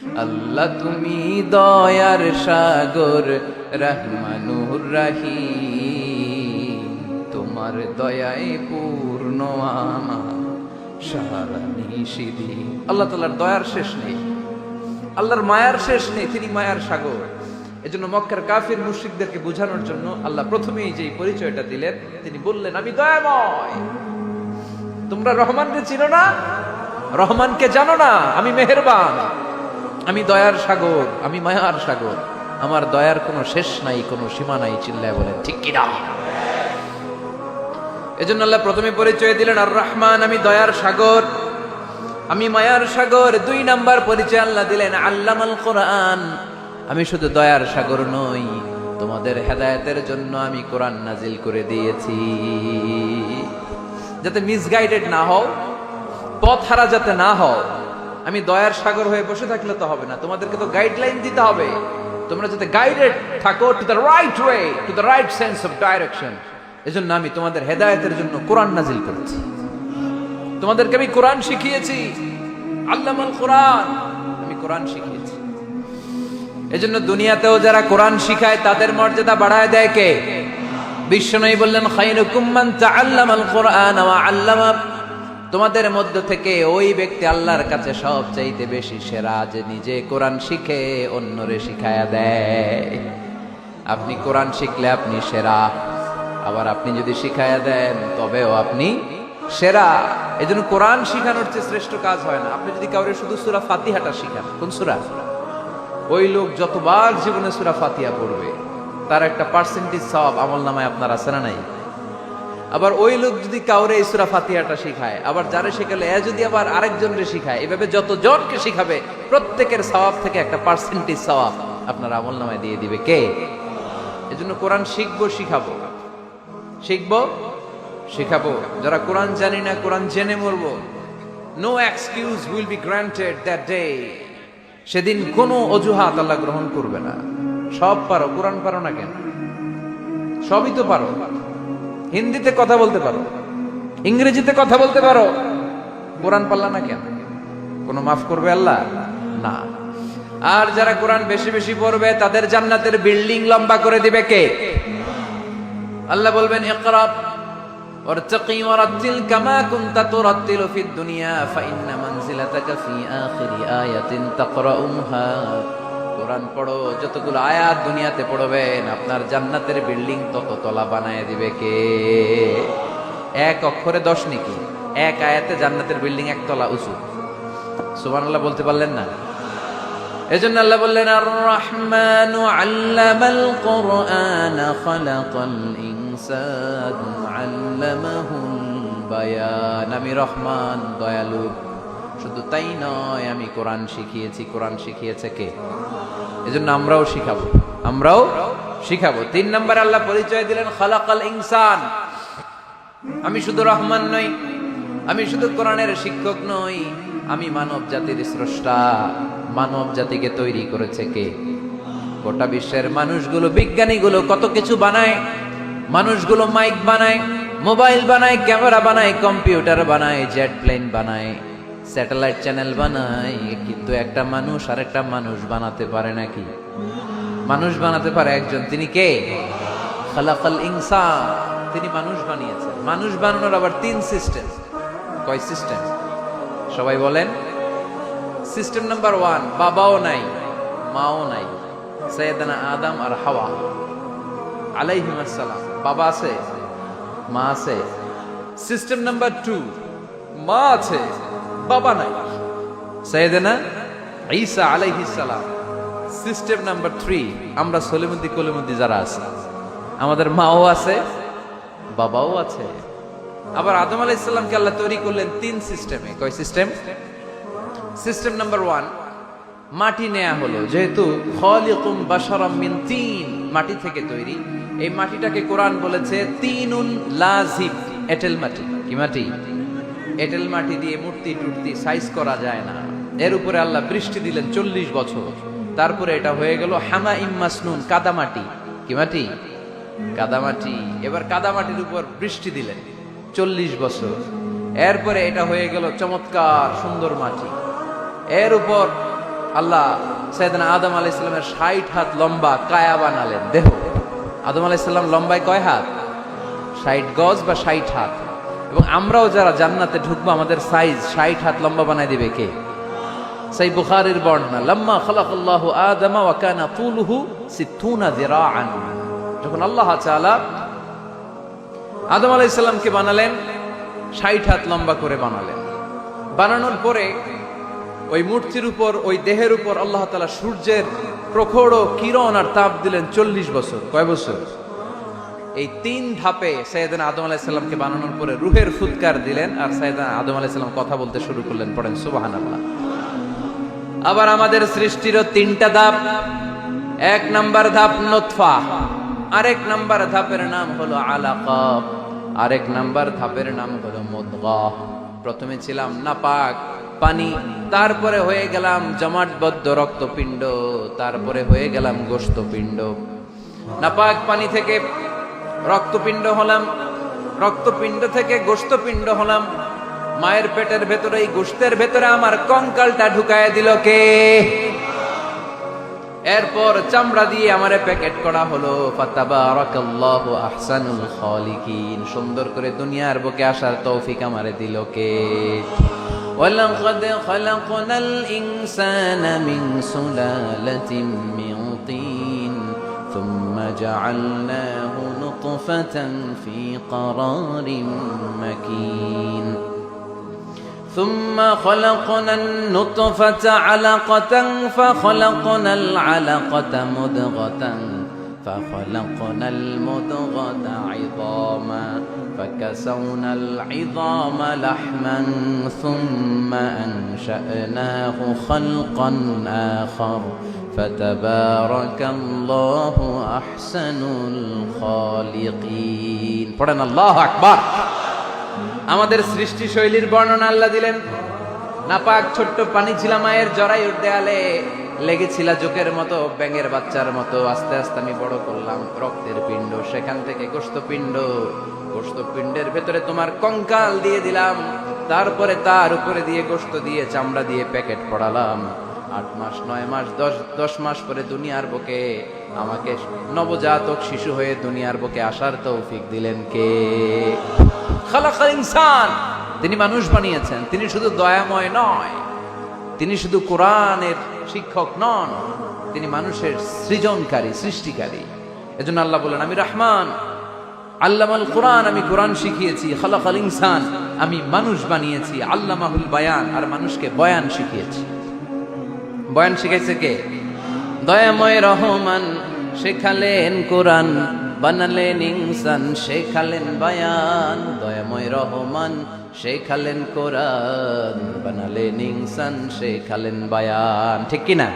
আল্লাহ তুমি দয়ার সাগর রহমানুর রহিম, তোমার দয়ায় পূর্ণ আমার সারা নিশিদিন। আল্লাহ তাআলার দয়ার শেষ নেই, আল্লাহর মায়ার শেষ নেই, তিনি মায়ার সাগর। এজন্য মক্কার কাফির মুশরিকদেরকে বোঝানোর জন্য আল্লাহ প্রথমেই যে পরিচয়টা দিলেন, তিনি বললেন আমি দয়াময়। তোমরা রহমানকে চিনো না, রহমানকে জানো না, আমি মেহেরবান, আমি দয়ার সাগর, আমি মায়ার সাগর, আমার দয়ার কোনো শেষ নাই, কোনো সীমা নাই। চিল্লায় বলেন ঠিক কিনা? এজন্য আল্লাহ প্রথমে পরিচয় দিলেন আর রহমান, আমি দয়ার সাগর, আমি মায়ার সাগর। 2 নাম্বার পরিচয় আল্লাহ দিলেন আল্লামাল কোরআন, আমি শুধু দয়ার সাগর নই, তোমাদের হেদায়েতের জন্য আমি কোরআন নাজিল করে দিয়েছি, যাতে মিসগাইডেড না হও, পথ হারা যাতে না হও। আমি দয়ার সাগর হয়ে বসে থাকলে তো হবে না, তোমাদেরকে তো গাইডলাইন দিতে হবে, তোমরা যাতে গাইডেড থাকো to the right way, to the right sense of direction. এজন্য আমি তোমাদের হেদায়েতের জন্য কোরআন নাজিল করেছি, তোমাদেরকে আমি কোরআন শিখিয়েছি। আল্লামাল কোরআন, আমি কোরআন শিখিয়েছি। এজন্য দুনিয়াতেও যারা কোরআন শিখায় তাদের মর্যাদা বাড়ায় দেয় কে? বিশ্বনবী বললেন খায়রুকুম মান তাআল্লামাল কোরআন ওয়া আল্লামা, তোমাদের মধ্য থেকে ওই ব্যক্তি আল্লাহর কাছে সবচাইতে বেশি সেরা যে নিজে কোরআন শিখে অন্যরে শিখায়া দেয়। আপনি কোরআন শিখলে আপনি সেরা, আবার আপনি যদি শিখায়া দেন তবেও আপনি সেরা। এজন্য কোরআন শিখানোর চেয়ে শ্রেষ্ঠ কাজ হয় না। আপনি যদি কাউরে শুধু সূরা ফাতিহাটা শিখান, কোন সূরা, ওই লোক যতবার জীবনে সূরা ফাতিহা পড়বে তার একটা পার্সেন্টেজ সওয়াব আমলনামায় আপনার আছে না নাই? আবার ওই লোক যদি কাউরে এই সূরা ফাতিহাটা শিখায়, আবার যারে শিখালে এ যদি আবার আরেকজনকে শিখায়, এভাবে যতজনকে শিখাবে প্রত্যেকের সওয়াব থেকে একটা পার্সেন্টেজ সওয়াব আপনার আমলনামায় দিয়ে দিবে কে? এজন্য কোরআন শিখবো, শিখাবো, শিখবো, শিখাবো। যারা কোরআন জানি না, কোরআন জেনে মরবো। No excuse will be granted that day. সেদিন কোনো অজুহাত আল্লাহ গ্রহণ করবে না। সব পারো, কোরআন পারো না কেন? সবই তো পারো। হিন্দিতে কথা বলতে পারো, ইংরেজিতে কথা বলতে পারো, কোরআন পারলা না কেন? কোনো মাফ করবে আল্লাহ? না। আর যারা কোরআন বেশি বেশি পড়বে তাদের জান্নাতের বিল্ডিং লম্বা করে দিবে কে? আল্লাহ বলবেন ইকরা ওয়ারতাকি ওয়ারাতিল কামা কুনতা তুরাতিলু ফিদ দুনিয়া ফাইন্না মানজিলাতাকা ফি আখিরি আয়াতিন তাকরাউহা। কোরআন পড়ো, যতগুলো আয়াত দুনিয়াতে পড়বেন আপনার জান্নাতের বিল্ডিং তত তলা বানায় দিবে কে? এক অক্ষরে 10 নেকি, এক আয়াতে জান্নাতের বিল্ডিং 1 তলা উঁচু। সুবহানাল্লাহ বলতে পারলেন না? এজন্য আল্লাহ বললেন আর রহমানু আল্লামাল কোরআন খালাকাল ইনসান আল্লামাহুল বায়ান। আমি রহমান, দয়ালু। শুধু তাই নয়, আমি কোরআন শিখিয়েছি। কোরআন শিখিয়েছে কে? এজন্য আমরাও শিখাবো, আমরাও শিখাবো। 3 নম্বর আল্লাহ পরিচয় দিলেন খালাকাল ইনসান, আমি শুধু রহমান নই, আমি শুধু কোরআনের শিক্ষক নই, আমি মানব জাতির স্রষ্টা। মানব জাতিকে তৈরি করেছে কে? গোটা বিশ্বের মানুষগুলো, বিজ্ঞানীগুলো কত কিছু বানায়। মানুষগুলো মাইক বানায়, মোবাইল বানায়, ক্যামেরা বানায়, কম্পিউটার বানায়, জেট প্লেন বানায়, স্যাটেলাইট চ্যানেল বানায়, কিন্তু একটা মানুষ আর একটা মানুষ বানাতে পারে নাকি? মানুষ বানাতে পারে একজন, তিনি কে? খালাকাল ইনসান, তিনি মানুষ বানিয়েছেন। মানুষ বানানোর আবার 3 সিস্টেম। কয় সিস্টেম? সবাই বলেন। সিস্টেম নাম্বার 1, বাবাও নাই, মাও নাই, সাইয়েদানা আদম আর হাওয়া আলাইহিস সালাম। বাবা আছে, মা আছে। সিস্টেম নাম্বার 2, মা আছে, বাবা নাই, সাইয়েদানা ঈসা আলাইহিস সালাম। সিস্টেম নাম্বার 3, আমরা সলিমুদ্দি কলিমুদ্দি যারা আছে, আমাদের মাও আছে, বাবাও আছে। আবার আদম আলাইহিস সালামকে আল্লাহ তৈরি করলেন 3 সিস্টেমে। কয় সিস্টেম? সিস্টেম নাম্বার 1, মাটি নেয়া হলো, যেহেতু খালিকুম বাশারাম মিন তিন, মাটি থেকে তৈরি। এই মাটিটাকে কোরআন বলেছে তিনুন লাজিব, এঁটেল মাটি। কি মাটি? এঁটেল মাটি দিয়ে মূর্তি টুর্তি সাইজ করা যায় না। এর উপরে আল্লাহ বৃষ্টি দিলেন 40 বছর, তারপরে এটা হয়ে গেল হামাইম মাসনুন, কাদামাটি। কি মাটি? কাদামাটি। এবার কাদামাটির উপর বৃষ্টি দিলেন 40 বছর, এরপরে এটা হয়ে গেল চমৎকার সুন্দর মাটি। এর উপর আল্লাহ সাইয়েদনা আদম আলাইহিস সালামের 60 হাত লম্বা কায়া বানালেন, দেহ। আদম আলাইহিস সালাম লম্বায় কয় হাত? 60 গজ বা 60 হাত। এবং আমরাও যারা জান্নাতে ঢুকবো আমাদের সাইজ 60 হাত লম্বা বানায় দিবে কে? সেই বুখারীর বর্ণনা, লাম্মা খালাকাল্লাহু আদম ওয়া কানা তুলুহু 60 যিরাআন। যখন আল্লাহ তাআলা আদম আলাইহিস সালামকে বানালেন, 60 হাত লম্বা করে বানালেন। বানানোর পরে ওই মূর্তির উপর, ওই দেহের উপর আল্লাহ তাআলা সূর্যের প্রখর কিরণ আর তাপ দিলেন 40 বছর। কয় বছর? এই 3 ধাপে সাইয়েদনা আদম আলাইহিস সালামকে বানানোর পরে রূহের ফুৎকার দিলেন, আর সাইয়েদনা আদম আলাইহিস সালাম কথা বলতে শুরু করলেন। পড়েন সুবহানাল্লাহ। আবার আমাদের সৃষ্টিরও 3টা ধাপ। 1 নাম্বার ধাপ নুতফা, আরেক নাম্বার ধাপের নাম হলো আলাকা, আরেক নাম্বার ধাপের নাম হলো মুদগাহ। প্রথমে ছিলাম নাপাক পানি, তারপরে হয়ে গেলাম জমাটবদ্ধ রক্তপিণ্ড, তারপরে হয়ে গেলাম গোশতপিণ্ড। নাপাক পানি থেকে রক্তপিণ্ড হলাম, রক্তপিণ্ড থেকে গোশতপিণ্ড হলাম। মায়ের পেটের ভেতরে, এই গোশতের ভেতরে আমার কঙ্কালটা ঢুকায় দিল কে? এরপর চামড়া দিয়ে আমারে প্যাকেট করা হলো। ফাতাবারাকাল্লাহু আহসানুল খালিকিন। সুন্দর করে দুনিয়ার বুকে আসার তৌফিক আমারে দিল কে? ওয়ালাকাদ খালাকনাল ইনসানা মিন সুলালাতিন মিন তিন সুম্মা জাআলনাহু নুতফাতান ফি قرارিম মাকিন ثم خلقنا النطفة علقة فخلقنا العلقة مضغة فخلقنا المضغة عظاما فكسونا العظام لحما ثم أنشأناه خلقا آخر فتبارك الله أحسن الخالقين. পড়েন আল্লাহু আকবার। আমাদের সৃষ্টি শৈলীর বর্ণনা আল্লাহ দিলেন। নাপাক ছোট্ট পানি ছিল মায়ের জরায়ুর দেয়ালে, লেগেছিল জোকের মতো, ব্যাঙের বাচ্চার মতো। আস্তে আস্তে আমি বড় করলাম রক্তের পিণ্ড, সেখান থেকে গোশতপিণ্ড, গোশতপিণ্ডের ভেতরে তোমার কঙ্কাল দিয়ে দিলাম, তারপরে তার উপরে দিয়ে গোশত দিয়ে চামড়া দিয়ে প্যাকেট পড়ালাম। 8 মাস 9 মাস 10 মাস পরে দুনিয়ার বুকে আমাকে নবজাতক শিশু হয়ে দুনিয়ার বুকে আসার তৌফিক দিলেন কে? খালাকাল ইনসান। তিনি মানুষ বানিয়েছেন। তিনি শুধু দয়াময় নয়, তিনি শুধু কোরআনের শিক্ষক নন, তিনি মানুষের সৃজনকারী, সৃষ্টিকারী। এজন্য আল্লাহ বলেন, আমি রহমান, আল্লামাল কোরআন, আমি কোরআন শিখিয়েছি। খালাকাল ইনসান, আমি মানুষ বানিয়েছি। আল্লামাহুল বায়ান, আর মানুষকে বয়ান শিখিয়েছি। বয়ান শিখাইছে কে? দয়াময় রহমান শেখালেন কোরআন, বানালেন ইনসান, শেখালেন বায়ান। দয়াময় রহমান শেখালেন কোরআন, বানালেন ইনসান, শেখালেন বায়ান। ঠিক কিনা?